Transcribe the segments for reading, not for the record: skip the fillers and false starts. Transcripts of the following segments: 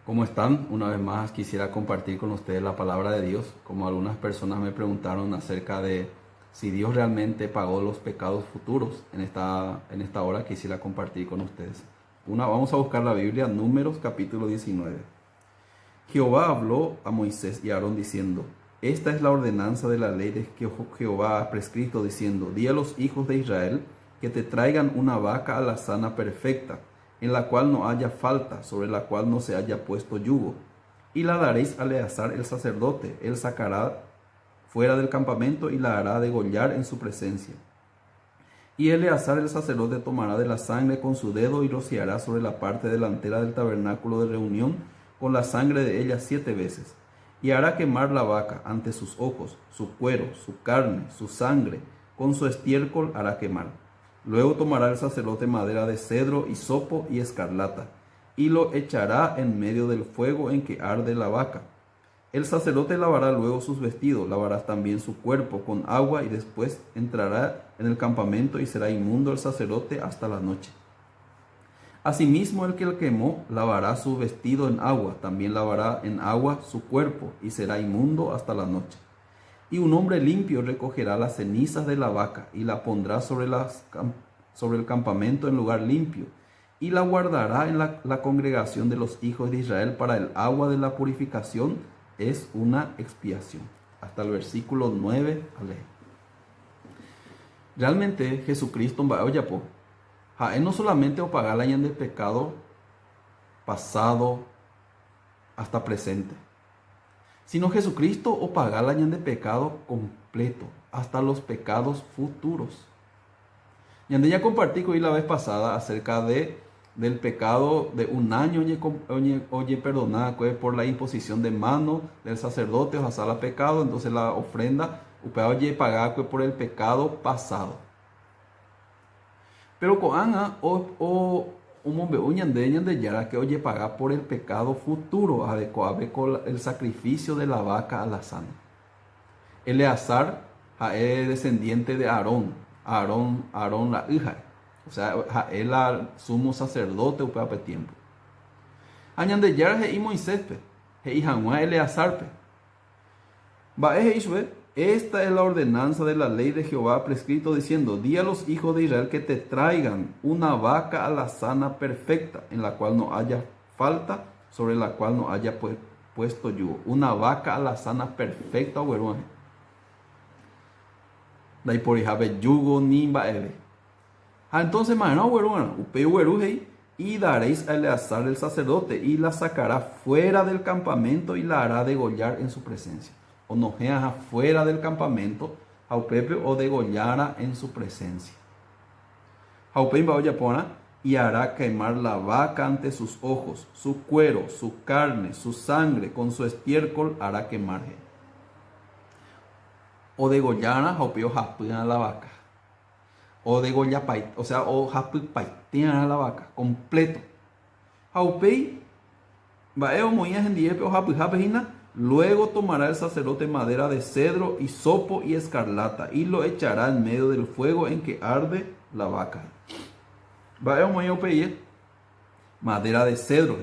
¿Cómo están? Una vez más quisiera compartir con ustedes la palabra de Dios. Como algunas personas me preguntaron acerca de si Dios realmente pagó los pecados futuros, en esta hora quisiera compartir con ustedes. Vamos a buscar la Biblia, Números capítulo 19. Jehová habló a Moisés y a Aarón diciendo: Esta es la ordenanza de la ley de que Jehová ha prescrito, diciendo: Di a los hijos de Israel que te traigan una vaca alazana perfecta, en la cual no haya falta, sobre la cual no se haya puesto yugo. Y la daréis a Eleazar el sacerdote. Él sacará fuera del campamento y la hará degollar en su presencia. Y Eleazar el sacerdote tomará de la sangre con su dedo y rociará sobre la parte delantera del tabernáculo de reunión con la sangre de ella 7 veces. Y hará quemar la vaca ante sus ojos, su cuero, su carne, su sangre, con su estiércol hará quemar. Luego tomará el sacerdote madera de cedro, hisopo y escarlata, y lo echará en medio del fuego en que arde la vaca. El sacerdote lavará luego sus vestidos, lavará también su cuerpo con agua y después entrará en el campamento y será inmundo el sacerdote hasta la noche. Asimismo, el que lo quemó lavará su vestido en agua, también lavará en agua su cuerpo y será inmundo hasta la noche. Y un hombre limpio recogerá las cenizas de la vaca y la pondrá sobre el campamento en lugar limpio, y la guardará en la congregación de los hijos de Israel para el agua de la purificación. Es una expiación. Hasta el versículo 9. Ale. Realmente Jesucristo él no solamente o pagar el año de pecado pasado hasta presente, sino Jesucristo o pagar el año de pecado completo hasta los pecados futuros. Y ya compartí con la vez pasada acerca del pecado de un año, oye perdonada por la imposición de mano del sacerdote, o sea, la pecado, entonces la ofrenda, oye pagar por el pecado pasado. Pero con Ana, un hombre de yara que oye pagar por el pecado futuro, adecuado con el sacrificio de la vaca alazana. Eleazar es descendiente de Aarón la hija. O sea, él el sumo sacerdote upeape tiempo. Añan de yara y Moisés, y Hanua Eleazar. Esta es la ordenanza de la ley de Jehová prescrito diciendo: Di a los hijos de Israel que te traigan una vaca alazana perfecta, en la cual no haya falta, sobre la cual no haya puesto yugo. Una vaca alazana perfecta, güeruan. Dai por ijabe yugo nimba eve. Entonces, mañana, y daréis a Eleazar el sacerdote, y la sacará fuera del campamento y la hará degollar en su presencia. O no fuera del campamento, o degollara en su presencia. Y hará quemar la vaca ante sus ojos, su cuero, su carne, su sangre, con su estiércol hará quemar. O degollara, a la vaca. O degolla o sea, o paitean a la vaca completo. Haupei baeo moías en diepe o japijapejina. Luego tomará el sacerdote madera de cedro, hisopo y escarlata, y lo echará en medio del fuego en que arde la vaca. Baeo moías madera de cedro,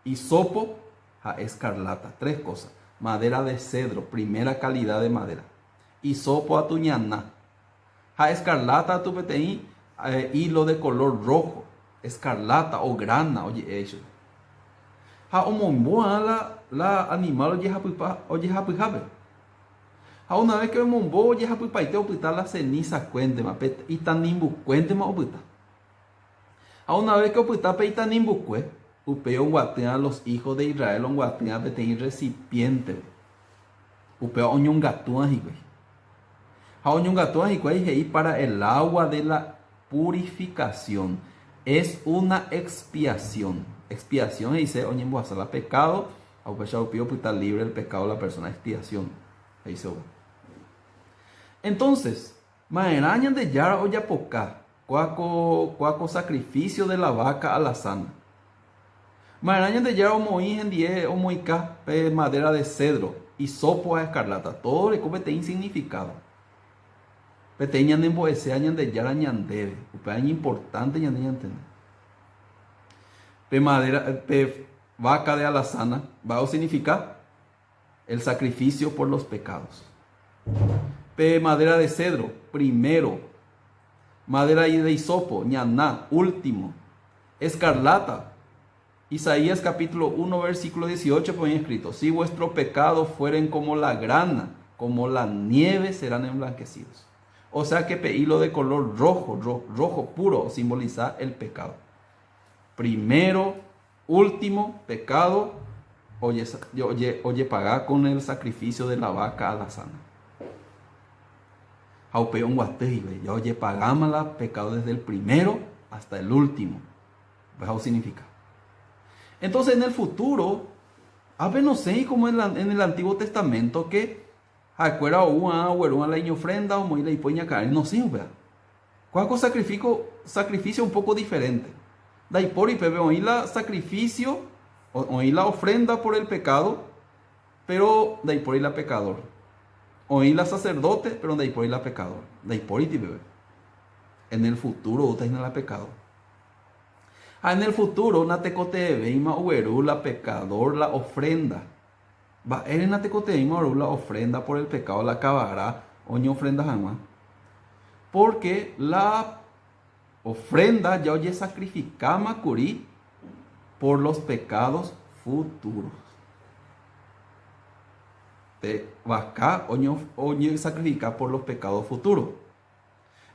hisopo a escarlata. 3 cosas. Madera de cedro, primera calidad de madera. Hisopo a tuñana. A escarlata tu peteí, hilo de color rojo, escarlata o grana, oye eso. A omomboa la animal oye japijabe. A una vez que omombo oye japipaite opita la ceniza cuente mapet y tan nimbu cuente ma opita. A una vez que opita peita nimbu cue, upeo guatea los hijos de Israel on guatea peteí recipiente. Upeo oñon gatúa higüey. Para el agua de la purificación. Es una expiación. Expiación dice, oye, la pecado, está libre del pecado de la persona. Expiación. Entonces, maerañan de yara o yapoca, cuaco sacrificio de la vaca alazana. Maerañan de yara o moí en die o moica madera de cedro y sopo a escarlata. Todo le compete insignificado. Peteñan en boese añan de yara ñandebe. Upeaña importante ñande ñantene. Pe madera, vaca de alazana, va a significar el sacrificio por los pecados. Pe madera de cedro, primero. Madera de hisopo, ñaná, último. Escarlata. Isaías capítulo 1, versículo 18 pone escrito: si vuestros pecados fueren como la grana, como la nieve, serán emblanquecidos. O sea que hilo de color rojo, rojo puro, simboliza el pecado. Primero, último, pecado, oye, pagar con el sacrificio de la vaca alazana. Aupeón guatei, ya oye, pagamos la pecado desde el primero hasta el último. ¿Qué significa? Entonces en el futuro, a ver, no sé, como en el Antiguo Testamento, que acuerda una la ofrenda o muy la ipoña carne, no sé, ¿verdad? ¿Cuál sacrificio un poco diferente? Da por y pepe, oí la sacrificio, oí la ofrenda por el pecado, pero da por y la pecador. Oí la sacerdote, pero da por y la pecador. Da por y bebé. En el futuro, usted no la pecado. En el futuro, natecote veima ueru la pecador, la ofrenda. Va en natecote veima ueru la ofrenda por el pecado, la acabará, oño ofrenda jamás. Porque la ofrenda ya oye sacrificama curí por los pecados futuros. Te vaca oño sacrifica por los pecados futuros.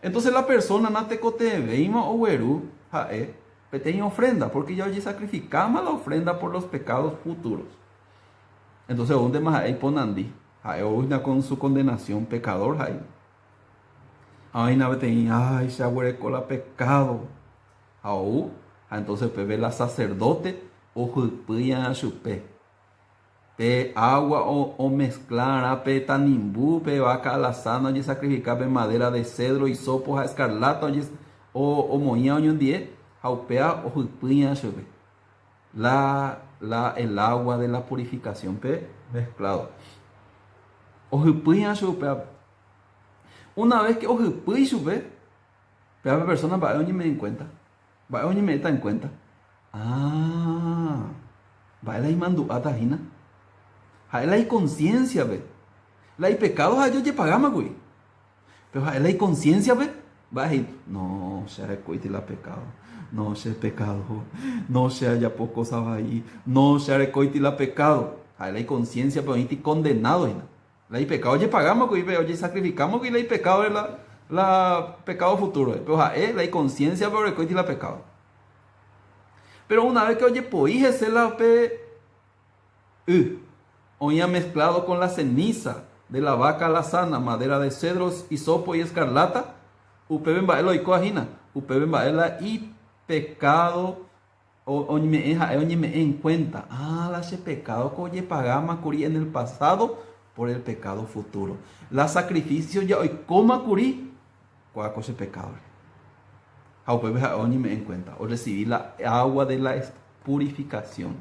Entonces la persona natecote veima ueru jae pequeña ofrenda, porque ya oye sacrificamos la ofrenda por los pecados futuros. Entonces, ¿dónde más hay ponandi? Hay una con su condenación pecador. Ay, se agüerecó la pecado. Entonces, pe la sacerdote o jupian chupe. Pe agua o mezclar, pe tanimbu, pe vaca alazana, oye sacrificar, pe madera de cedro y sopos a escarlata, o moña, oño 10. Haupea o jupiña chupe. El agua de la purificación mezclado. O jupiña chupe. Una vez que o jupiña chupe, la persona va a me en cuenta. Va a me está en cuenta. Va a la imandu atajina. Ha la conciencia ve. La pecado ha yo pagama güey. Pero ha la conciencia ve. Va a decir, no, se recuite la pecado. No sea pecado, no sea ya poco cosas ahí, no sea recoiti la pecado. Ahí hay conciencia, pero ahí te condenado. La hay pecado, oye, pagamos, oye, sacrificamos, que la hay pecado es la pecado futuro. Pero la hay conciencia, pero recoiti la pecado. Pero una vez que oye, poije se la oye, mezclado con la ceniza de la vaca alazana, madera de cedros, hisopo y escarlata, upeben va lo y coajina, upeben va la y pecado me en cuenta. Ese pecado que oye pagama curí en el pasado por el pecado futuro. La sacrificio ya hoy coma curí cuál ese pecado. Me en cuenta. O recibir la agua de la purificación.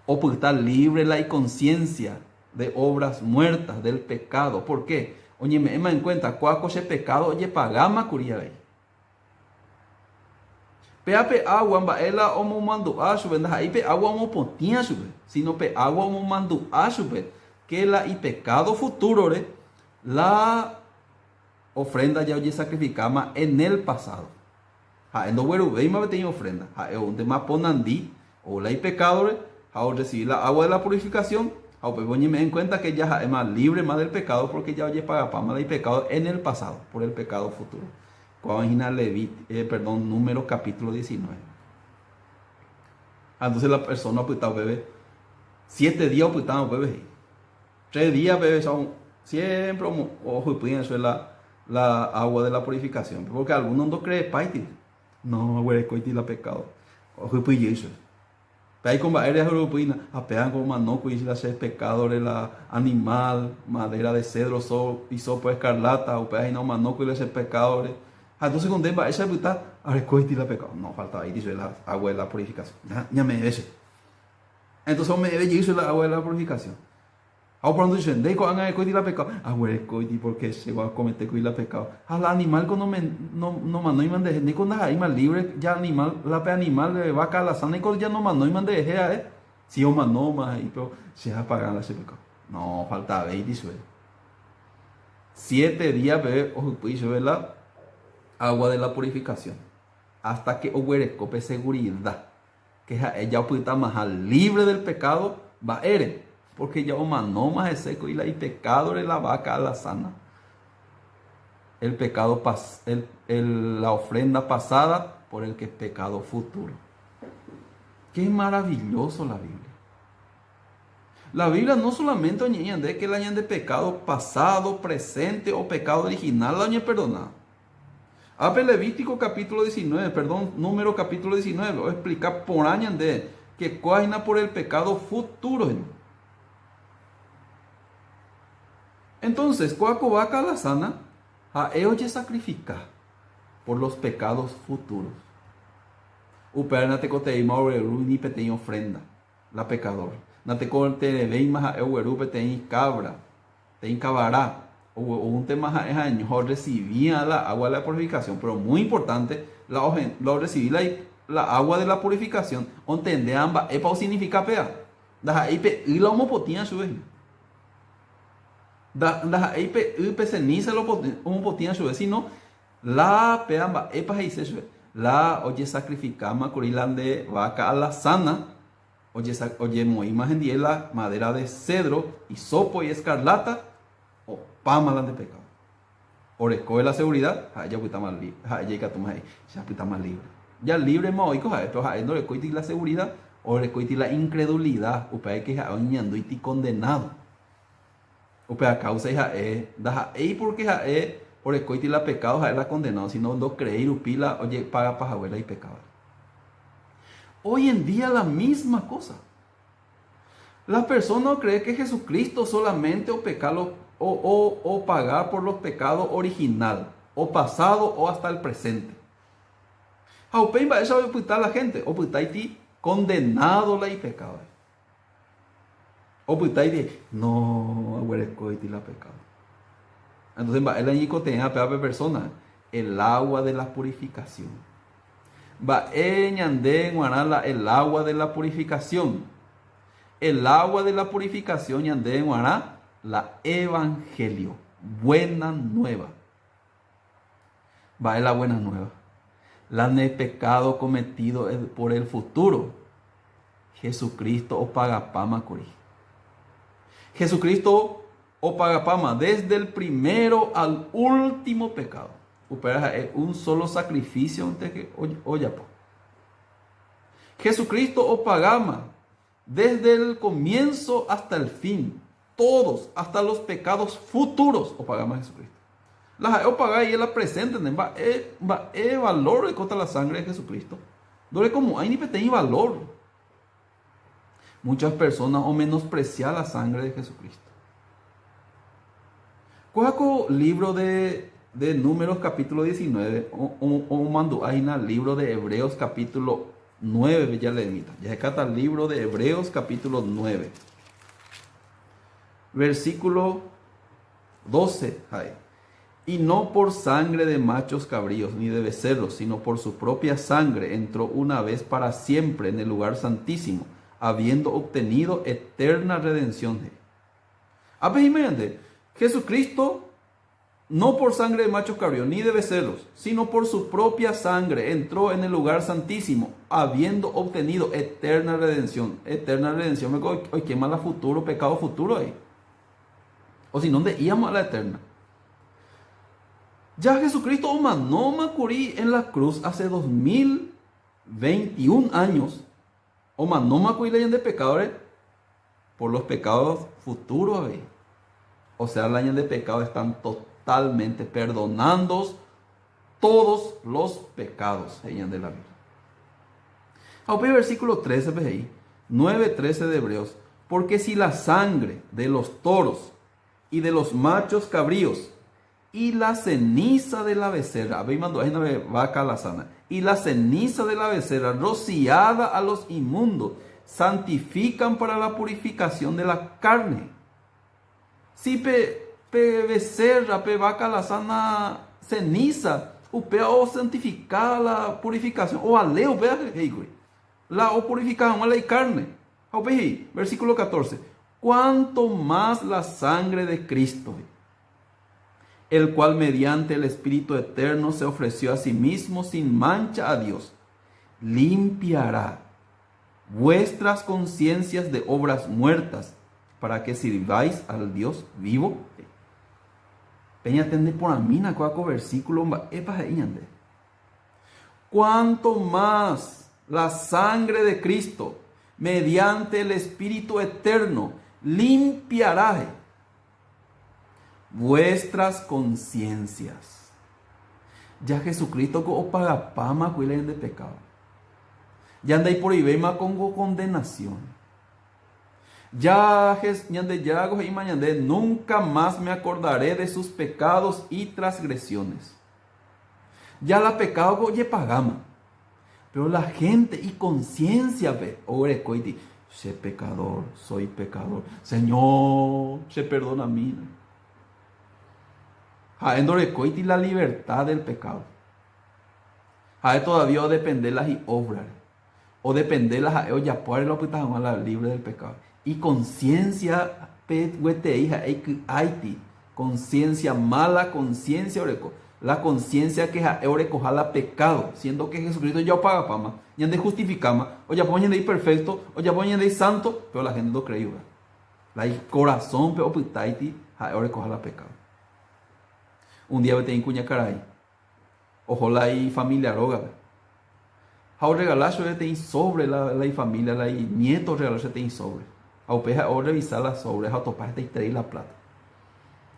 O por estar libre la conciencia de obras muertas del pecado. ¿Por qué? Oye, me en cuenta cuál ese pecado oye pagama curí ahí. Pe agua mbaela omo mando ashube nda ahí pe agua omo pontia shube sino pe agua omo mando ashube que la y pecado futuro la ofrenda ya oye sacrificama en el pasado. En do güero veima tenía ofrenda. Donde más ponandi o la y pecado o recibir la agua de la purificación. O pues me en cuenta que ya es más libre más del pecado porque ya oye paga pama la y pecado en el pasado por el pecado futuro. Número capítulo 19. Entonces la persona pues está bebé 7 días pues está bebé 3 días bebé son siempre ojo y pienso en la agua de la purificación porque algunos no creen paiti no güey coiti la pecado ojo y pienso pero hay como áreas europeas apean como manoco y la ser pecado de la animal madera de cedro y sopo escarlata o peas y no manoco y le ser pecado. Entonces con demba esa puta a recoger la pecado. No falta ahí dice la agua de la purificación. Ya me debe. Entonces me debe decir la agua de la purificación. Ahora cuando dicen, de hagan el coiti la pecado, güey, coiti porque se va a cometer coiti la pecado. Al animal cuando no mandó y mande, ni con las animal libre, ya animal, la pe animal de vaca a la sana y con ya no mandó y mande, si o mandó más ahí, pero se va a pagar ese pecado. No, falta 20 suele. 7 días bebe, o puede ver la agua de la purificación. Hasta que huere cope seguridad. Que ella puede estar más libre del pecado, va a ere. Porque ya no más es seco y el pecado de la vaca a la sana. El pecado, la ofrenda pasada por el que es pecado futuro. Qué maravilloso la Biblia. La Biblia no solamente añade que el añade de pecado pasado, presente o pecado original, la añade perdonado. Levítico capítulo 19, número capítulo 19, voy a explicar por añade que coagina por el pecado futuro. Entonces, cuaco vaca la sana, a ellos sacrifica por los pecados futuros. Uperna te coteima ni peteño ofrenda, la pecador. No te corte veis a eueru peteño cabra, te cabará. O un tema es año recibía la agua de la purificación, pero muy importante, lo recibí la agua de la purificación, ontende ambas, epa significa pea. Da ahí pe y la homopotina sube. Da ahí pe ceniza lo homopotina sube, sino la peamba epa y se sube. La oye sacrificama curilan de vaca a la sana, oye muy imagen de la madera de cedro, hisopo y escarlata, o pamalan de pecado. Oreco de la seguridad, ya puta más libre, ya puta más libre. Ya libre me oigo, pero no le coiti la seguridad, o le coiti la incredulidad, o para que ya oñando y condenado. O para causa ya da porque ya por el coiti la pecado ya la condenado, sino no creer upila, oye, paga pajabuela y pecado. Hoy en día la misma cosa. La persona no cree que Jesucristo solamente o pecado o pagar por los pecados original, o pasado o hasta el presente. Aupen va a ocultar la gente, o putaiti condenado la y pecado. O putaiti no aguerecoiti la pecado. Entonces va el añico tenga peor persona, el agua de la purificación. Va ñande guarala el agua de la purificación. El agua de la purificación ñande guará la evangelio, buena nueva. Va la buena nueva. La de pecado cometido por el futuro. Jesucristo o pagapama curi. Jesucristo o pagapama desde el primero al último pecado. Es un solo sacrificio oyapo. Jesucristo o pagama desde el comienzo hasta el fin. Todos, hasta los pecados futuros, o pagamos a Jesucristo. La o paga y la presente, va valor de contra la sangre de Jesucristo. Dore como hay ni pequeño valor. Muchas personas o menosprecian la sangre de Jesucristo. Cuaco libro de Números capítulo 19 o mando hay en el libro de Hebreos capítulo 9, ya le invita. Ya está el libro de Hebreos capítulo 9. Versículo 12. Y no por sangre de machos cabríos ni de becerros, sino por su propia sangre entró una vez para siempre en el lugar santísimo, habiendo obtenido eterna redención. Jesucristo no por sangre de machos cabríos ni de becerros, sino por su propia sangre entró en el lugar santísimo, habiendo obtenido eterna redención. Eterna redención, hoy qué mala futuro, pecado futuro ahí. O si no, de íbamos a la eterna. Ya Jesucristo no macurí en la cruz hace 2021 años. No macurí leyendo de pecadores por los pecados futuros. O sea, la ley de pecado están totalmente perdonando todos los pecados de la Biblia. Versículo 13, 9:13 de Hebreos. Porque si la sangre de los toros y de los machos cabríos y la ceniza de la becerra, vaca la sana, y la ceniza de la becerra rociada a los inmundos, santifican para la purificación de la carne. Si pe becerra, pe vaca la sana ceniza, upea o santificar la purificación, o aleo, vea, la o purificación a la carne. Versículo 14. Cuanto más la sangre de Cristo, el cual mediante el Espíritu Eterno se ofreció a sí mismo sin mancha a Dios, limpiará vuestras conciencias de obras muertas, para que sirváis al Dios vivo. Peña tende por amina cuaco versículo cuanto más la sangre de Cristo mediante el Espíritu Eterno limpiará vuestras conciencias. Ya Jesucristo o paga pama cuilen de pecado. Ya andai por ibema con condenación. Ya nunca más me acordaré de sus pecados y transgresiones. Ya la pecado oye pagama. Pero la gente y conciencia ve, ore coiti, soy pecador, soy pecador. Señor, se perdona a mí. Jaendore coiti la libertad del pecado. Jae todavía depende las y obras. O depende las o ya puede lo que la libre del pecado. Y conciencia conciencia mala, conciencia oreco. La conciencia que recoja la pecado, siendo que Jesucristo ya paga pama, ya de justificama, o ya ponen de perfecto, o ya ponen de santo, pero la gente no cree. La corazón pero pitaiti recoja la pecado. Un día vete en cuña caray, ojo la familia roga. How regalarse te sobre la familia, la nieto regalarse te sobre. Au peja o revisar las sobres, a topar te trae la plata.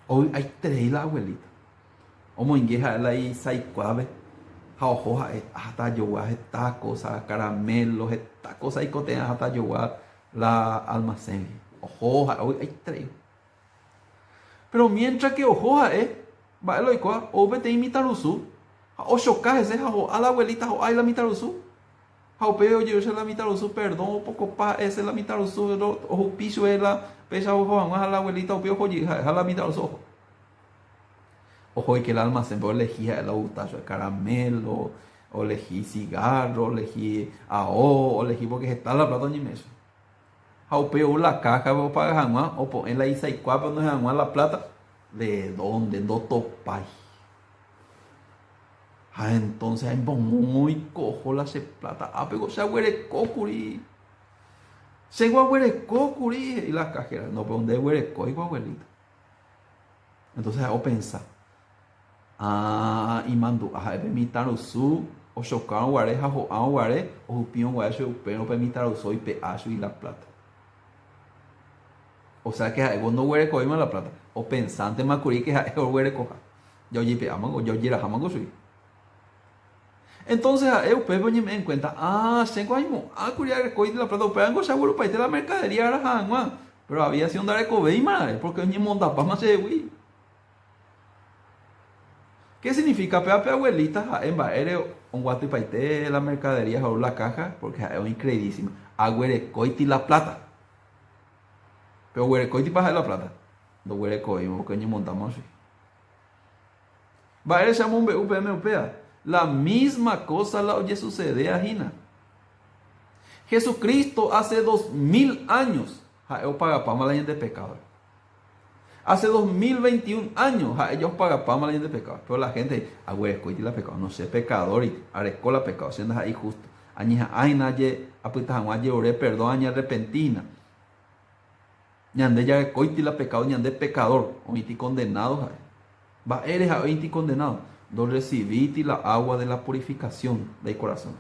Hoy hay trae la abuelita. Como ingeja la y saicuave, jaojoja hasta yoga, esta cosa, caramelos, esta cosa y cotea hasta yoga la almacén. Ojoja, hoy hay trae. Pero mientras que ojoja va el oikua, o vete imitar usu, o chocar ese a la abuelita, o hay la mitad usu. Ao peo yo se la mitad usu, perdón, poco pa ese la mitad usu, o piso ela, pesa ojo a la abuelita, o peo joyi, a la mitad usu. Ojo, y que el almacén, pero elegí el autazo de caramelo, o elegí cigarro, elegí o elegí porque está la plata ni mes. Ao peo la caja, vos pagas agua, o en la isa y cuapa, no es agua la plata, ¿de dónde? No topáis. Entonces hay muy cojo la se plata. Pero se huerecó curi. Se huerecó curi. Y las cajeras. No, pero donde huerecó y abuelita. Entonces hago pensar. Y mando. Permitar usu. O chocar guareja o guare. O upión guarejo. Pero permitar usu y peacho y la plata. O sea que vos no huerecó y la plata. O pensante más curi que es huerecó. Yo oye peamango. Yo oye la jamango soy. Entonces, eu pego y me en cuenta, tengo ahí, curia recoger la plata, pero seguro para ir la mercadería era jangua, pero había sido un dareco beima, porque ni monta para más de ¿Qué significa? Pea abuelita, en baere, un guate para ir la mercadería o la caja, porque es increíble, aguerecoiti la plata. Pero aguerecoiti para la plata, no aguerecoi, porque ni montamos así. Baere se llama un UPM. La misma cosa la oye sucede a Gina. Jesucristo hace 2000 años, ellos pagan pama la gente de pecado. Hace 2021 años, ellos pagan pama la gente de pecado. Pero la gente, y la pecado, no sé, pecador, y arecó la pecado, siendo ahí justo. Añija, ay, nadie, apuesta, añe, ore, perdón, añe, repentina. Ñande ya coiti la pecado, ñande pecador, oiti condenado, va, eres oiti condenado. No recibiste la agua de la purificación del corazón.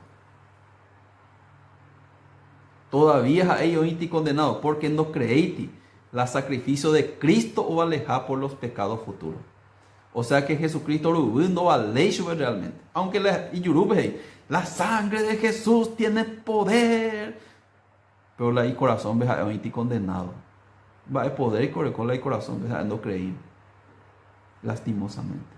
Todavía hay oíste condenado porque no creíste la sacrificio de Cristo o alejar por los pecados futuros. O sea que Jesucristo no vale realmente. Aunque la sangre de Jesús tiene poder. Pero la corazón ve oíste condenado. Va a poder y correr con la corazón no creír. Lastimosamente.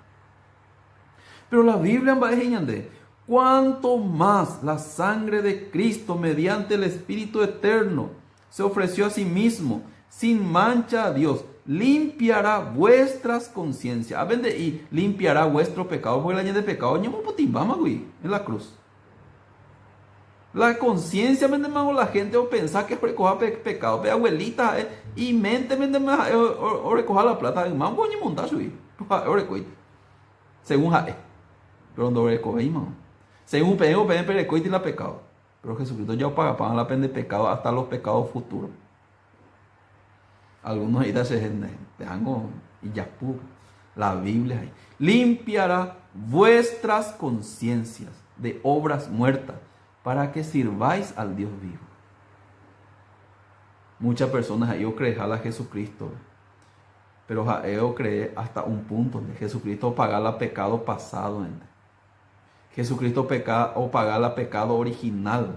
Pero la Biblia va a decir, cuanto más la sangre de Cristo mediante el Espíritu Eterno se ofreció a sí mismo sin mancha a Dios, limpiará vuestras conciencias. Aprende y limpiará vuestro pecado, porque la gente de pecado, ñamo potimbama, güey, en la cruz. La conciencia, vende más la gente o pensar que recoja pecado, pe abuelita, y mente, vende más, o recoja la plata, más voy a montar, güey, según Jae, pero no recoge, mano. Según Pedro, recoge la pecado, pero Jesucristo ya paga la pena de pecado hasta los pecados futuros. Algunos ahí se dejan y ya la Biblia ahí. Limpiará vuestras conciencias de obras muertas para que sirváis al Dios vivo. Muchas personas ahí creen a Jesucristo, pero ellos creen hasta un punto donde Jesucristo paga el pecado pasado. Jesucristo o paga el pecado original.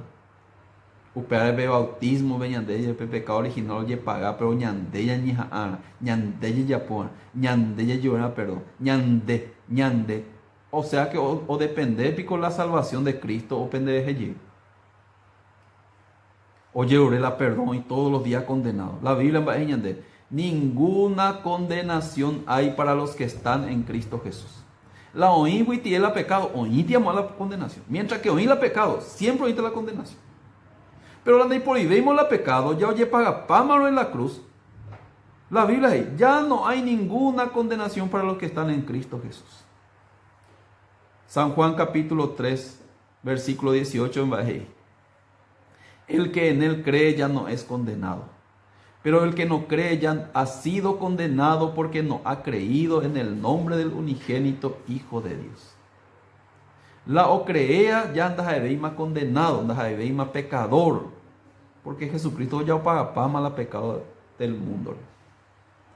O de bautismo el pecado original ya paga, pero ñandeya ñandeya yapona, ñandeya llora perdón, ñande. O sea que o depende pico la salvación de Cristo o depende de Jesús. O lloré la perdón y todos los días condenado. La Biblia va a decir, ninguna condenación hay para los que están en Cristo Jesús. La oí y la pecado, oí te amó la condenación. Mientras que oí la pecado, siempre oíste la condenación. Pero la ley prohibimos la pecado, ya oye paga pámaro en la cruz. La Biblia dice, ya no hay ninguna condenación para los que están en Cristo Jesús. San Juan capítulo 3, versículo 18 en Bajé. El que en él cree ya no es condenado. Pero el que no cree ya ha sido condenado porque no ha creído en el nombre del unigénito Hijo de Dios. La o creea ya anda de más condenado, anda de más pecador. Porque Jesucristo ya paga pama la pecado del mundo.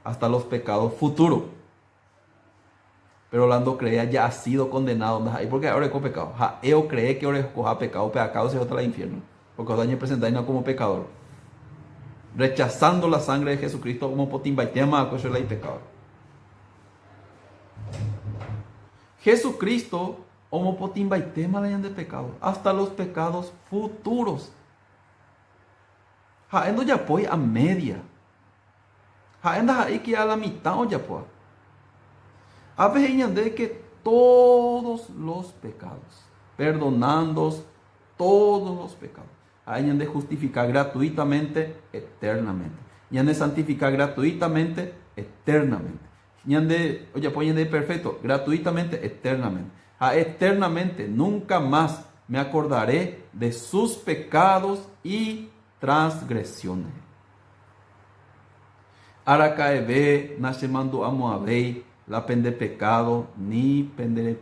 Hasta los pecados futuros. Pero Orlando creía ya ha sido condenado. Porque ahora es con pecado. Yo cree que ahora es coja pecado, pecado se va al infierno. Porque os daño presentáis como pecador. Rechazando la sangre de Jesucristo como potimba y tema a la y pecado. Jesucristo como potimba y tema de pecado. Hasta los pecados futuros. Jaendo ya pues a media. Jaendo ahí que a la mitad o ya pues. A veces de que todos los pecados, perdonando todos los pecados, hay de justificar gratuitamente, eternamente. Y han de santificar gratuitamente, eternamente. Y han de, oye, pues de perfecto, gratuitamente, eternamente. Eternamente, nunca más me acordaré de sus pecados y transgresiones. Aracaebe, Nashemando Amoabei, la pende pecado, ni pende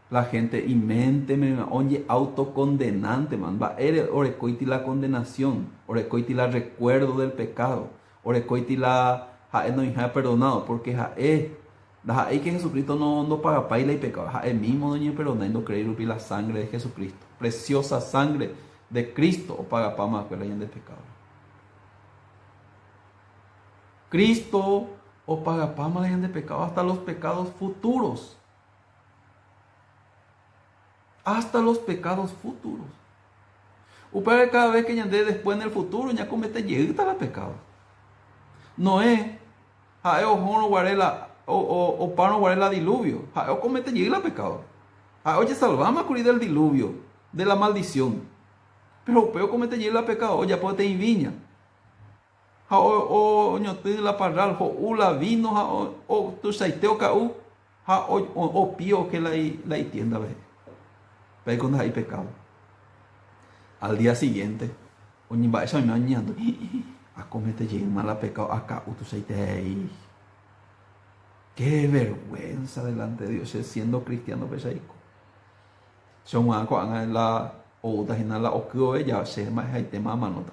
la gente y mente me oye autocondenante, man. Va orecoiti la condenación, orecoiti la recuerdo del pecado, orecoiti la no hija perdonado, porque que Jesucristo no paga paila y pecado, mismo doña perdonando creer la sangre de Jesucristo, preciosa sangre de Cristo, o paga pa más que la de pecado. Cristo o paga pa más de pecado hasta los pecados futuros. Hasta los pecados futuros. Upare cada vez que ya después en el futuro ya comete llega la pecado. No es o jono guarela o pano guarela diluvio. O comete llega la pecado. Oye salvamos a curir del diluvio, de la maldición. Pero peo comete llega la pecado, o ya puede te viña. O ñotín la parral, o la vino, o tu saiteo cau, o pío que la tienda ve. Pero cuando hay pecado, al día siguiente, oye, va eso me añando, a comete llega mala pecado, acá, tu saiteo. Qué vergüenza delante de Dios, siendo cristiano pesaico. Son la otra la ocurrió ella, se más hay tema manota.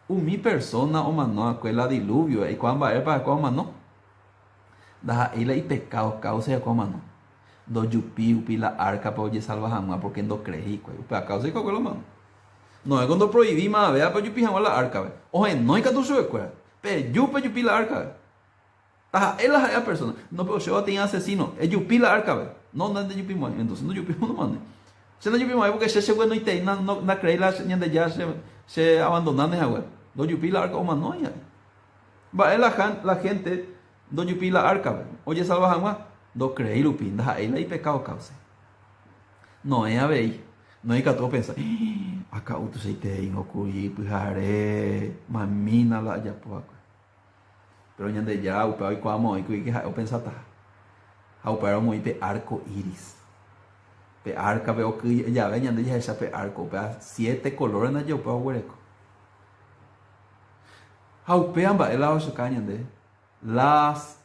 Mi persona o mano la diluvio y cuando va a ir para cómo no da ila y pecado causa de cómo no do yupi la arca para oye salva jamás porque no creí para causa de cómo mano no es cuando prohibimos vea para yupi jamás la arca oye no hay que tu sube cuera pero yupi la arca ta él la persona no pero yo tenía asesino es yupi la arca no de yupi más entonces no yupi no mano se no yupi más porque se bueno y te no creí la señal de ya se abandonan esa güey. do yupi la arca o manoia. Va la gente do yupi la arca, oye salvajama, do creí lupi, da ahí la pecado causa. No es a ver, no hay que todo pensar, acá uno se te inocurri, pujare, mamina la ya poco. Pero ñande ya upeo y cuamo y que o pensata. A upeo muy pe arco iris. Pe arca veo que ya ven ñande ya esa pe arco, pe 7 colores na yo upeo hueco. A upeo amba el lado su ñande las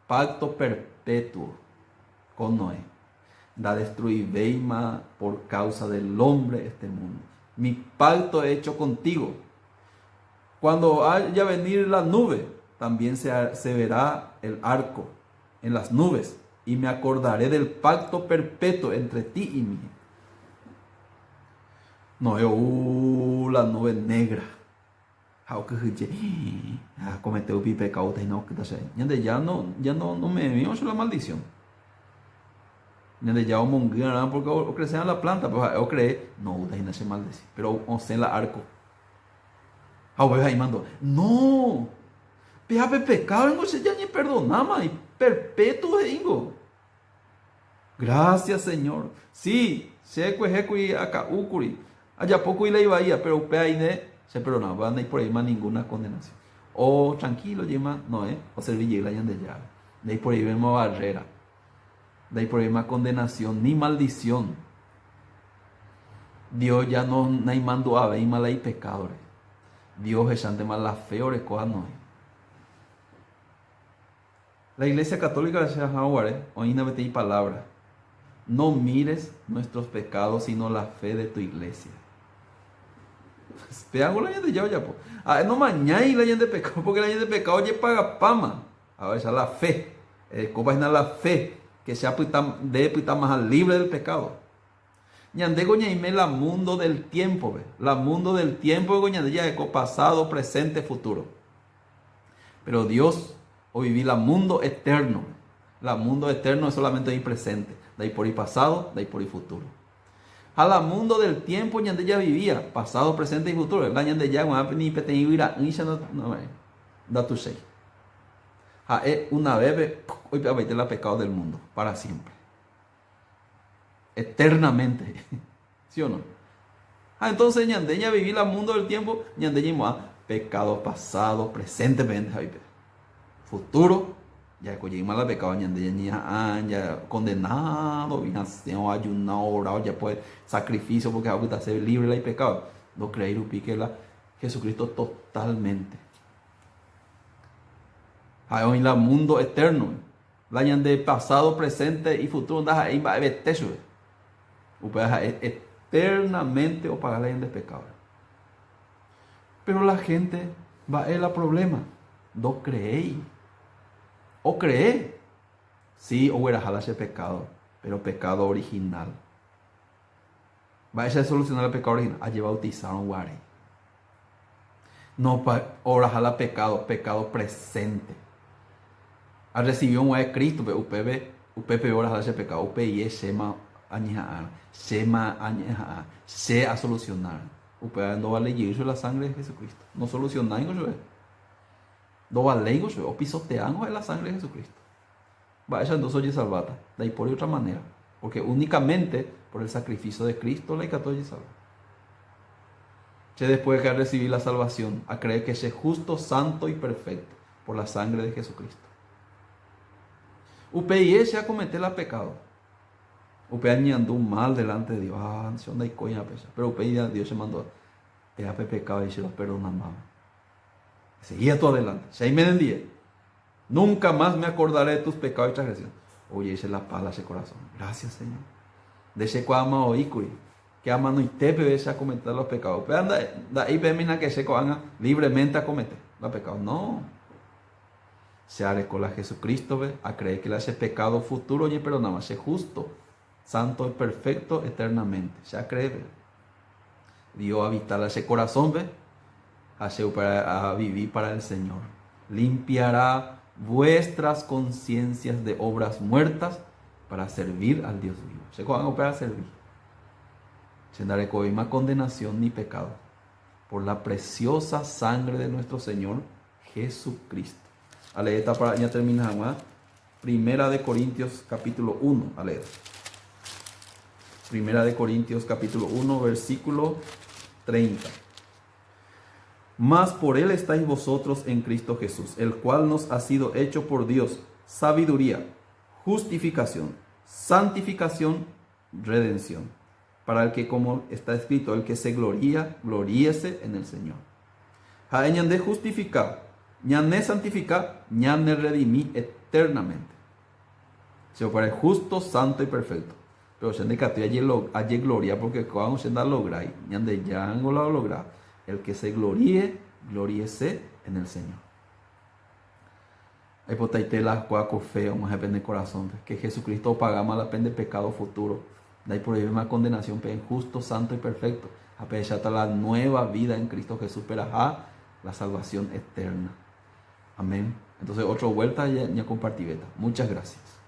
pacto perpetuo con Noé. Da destruir Beima por causa del hombre este mundo. Mi pacto he hecho contigo. Cuando haya venir la nube, también se verá el arco en las nubes, y me acordaré del pacto perpetuo entre ti y mí. No, la nube negra. Cometeu pecado, ya no me vio la maldición. Ya o monguean porque o crecían la planta, pero yo creé, no, de ahí no se maldece, pero o se la arco. Ahí mandó, no. Peape pecado, no se ya ni perdonama y perpetuo ingo. Gracias, Señor. Sí, seco y acá ucuri. Allá poco y la iba a pero pe ahí se perdonaba, no hay por ahí más ninguna condenación. O tranquilo, yema, no, o servir la de ya. De ahí por ahí vemos barrera. De ahí por ahí más condenación, ni maldición. Dios ya no hay mando a ver y mala y pecadores. Dios es ante más la fe o cosas no hay. La Iglesia Católica de Shahahuare, hoy no metí palabra. No mires nuestros pecados, sino la fe de tu iglesia. Peago la gente ya, pues. No mañana la gente de pecado, porque la gente de pecado ya paga pama. A ver, esa es la fe. Copa es la fe, que sea de puta más libre del pecado. Ñande goñaime la mundo del tiempo, ve. La mundo del tiempo goñande ya eco pasado, presente, futuro. Pero Dios hoy viví la mundo eterno. La mundo eterno es solamente ahí presente. De ahí por ahí pasado, de ahí por ahí futuro. A la mundo del tiempo ñande ya vivía. Pasado, presente y futuro. La ñande ya ni peten ira no da tu sei. Una bebé hoy va a meter la pecado del mundo para siempre. Eternamente. ¿Sí o no? Entonces ñande ya viví la mundo del tiempo. Ñande ya pecado pasado, presente, futuro, ya cogimos la pecado, ya condenado, vinación, ayunado, orado, ya pues sacrificio, porque ahorita ser libre del pecado. No creer que la Jesucristo totalmente. Hoy la mundo eterno, la de pasado, presente y futuro, ahí va a ver techo. Eternamente o pagar la de pecado. Pero la gente va a el problema. No creéis. O cree. Sí, o era ese pecado, pero pecado original. Va a solucionar el pecado original. Allí bautizaron guare. No ahora jala pecado presente. A recibió un de Cristo, pero UPP ahora jala ese pecado. UPI sema añejar, se a solucionar. UPP no vale llevar la sangre de Jesucristo. No solucionar no vale o pisoteamos la sangre de Jesucristo. Va ella entonces oye salvata. De ahí por otra manera. Porque únicamente por el sacrificio de Cristo la oye salvata. Después de recibir la salvación, a creer que es justo, santo y perfecto por la sangre de Jesucristo. UPI se a cometer la pecado. UPI ni andó mal delante de Dios. Pero UPI Dios se mandó. Era pecado y se los perdonan más. Seguía tú adelante. 6 meses en 10. Nunca más me acordaré de tus pecados y transgresiones. Oye, esa es la pala ese corazón. Gracias, Señor. De ese cuama o icui. Que ama no y te pebes a cometer los pecados. Pero anda, da ahí vemina que se coanga libremente a cometer los pecados. No. Se haré con la Jesucristo, ve, a creer que le hace pecado futuro, oye, pero nada más, es justo, santo y perfecto eternamente. Se ha creído. Dios habitar ese corazón, ve. A vivir para el Señor. Limpiará vuestras conciencias de obras muertas para servir al Dios vivo. Se van a operar a servir. Se daré con más condenación ni pecado. por la preciosa sangre de nuestro Señor Jesucristo. Ale, esta para ya terminamos. Primera de Corintios capítulo 1. Ale. Primera de Corintios capítulo 1 versículo 30. Mas por él estáis vosotros en Cristo Jesús, el cual nos ha sido hecho por Dios sabiduría, justificación, santificación, redención. Para el que, como está escrito, el que se gloría, gloríese en el Señor. Ha de justificar, ñane santificar, ñane redimir eternamente. Se para el justo, santo y perfecto. Pero se de que allí gloria, porque cuando se da lograr, ñande ya han lograr. El que se gloríe, gloríese en el Señor. Hay potaite la cuaco feo, más depende del corazón, que Jesucristo paga más la pena de pecado futuro. De ahí por ahí más condenación, pero justo, santo y perfecto. A pesar de la nueva vida en Cristo Jesús, pero la salvación eterna. Amén. Entonces, otra vuelta ya compartí. Muchas gracias.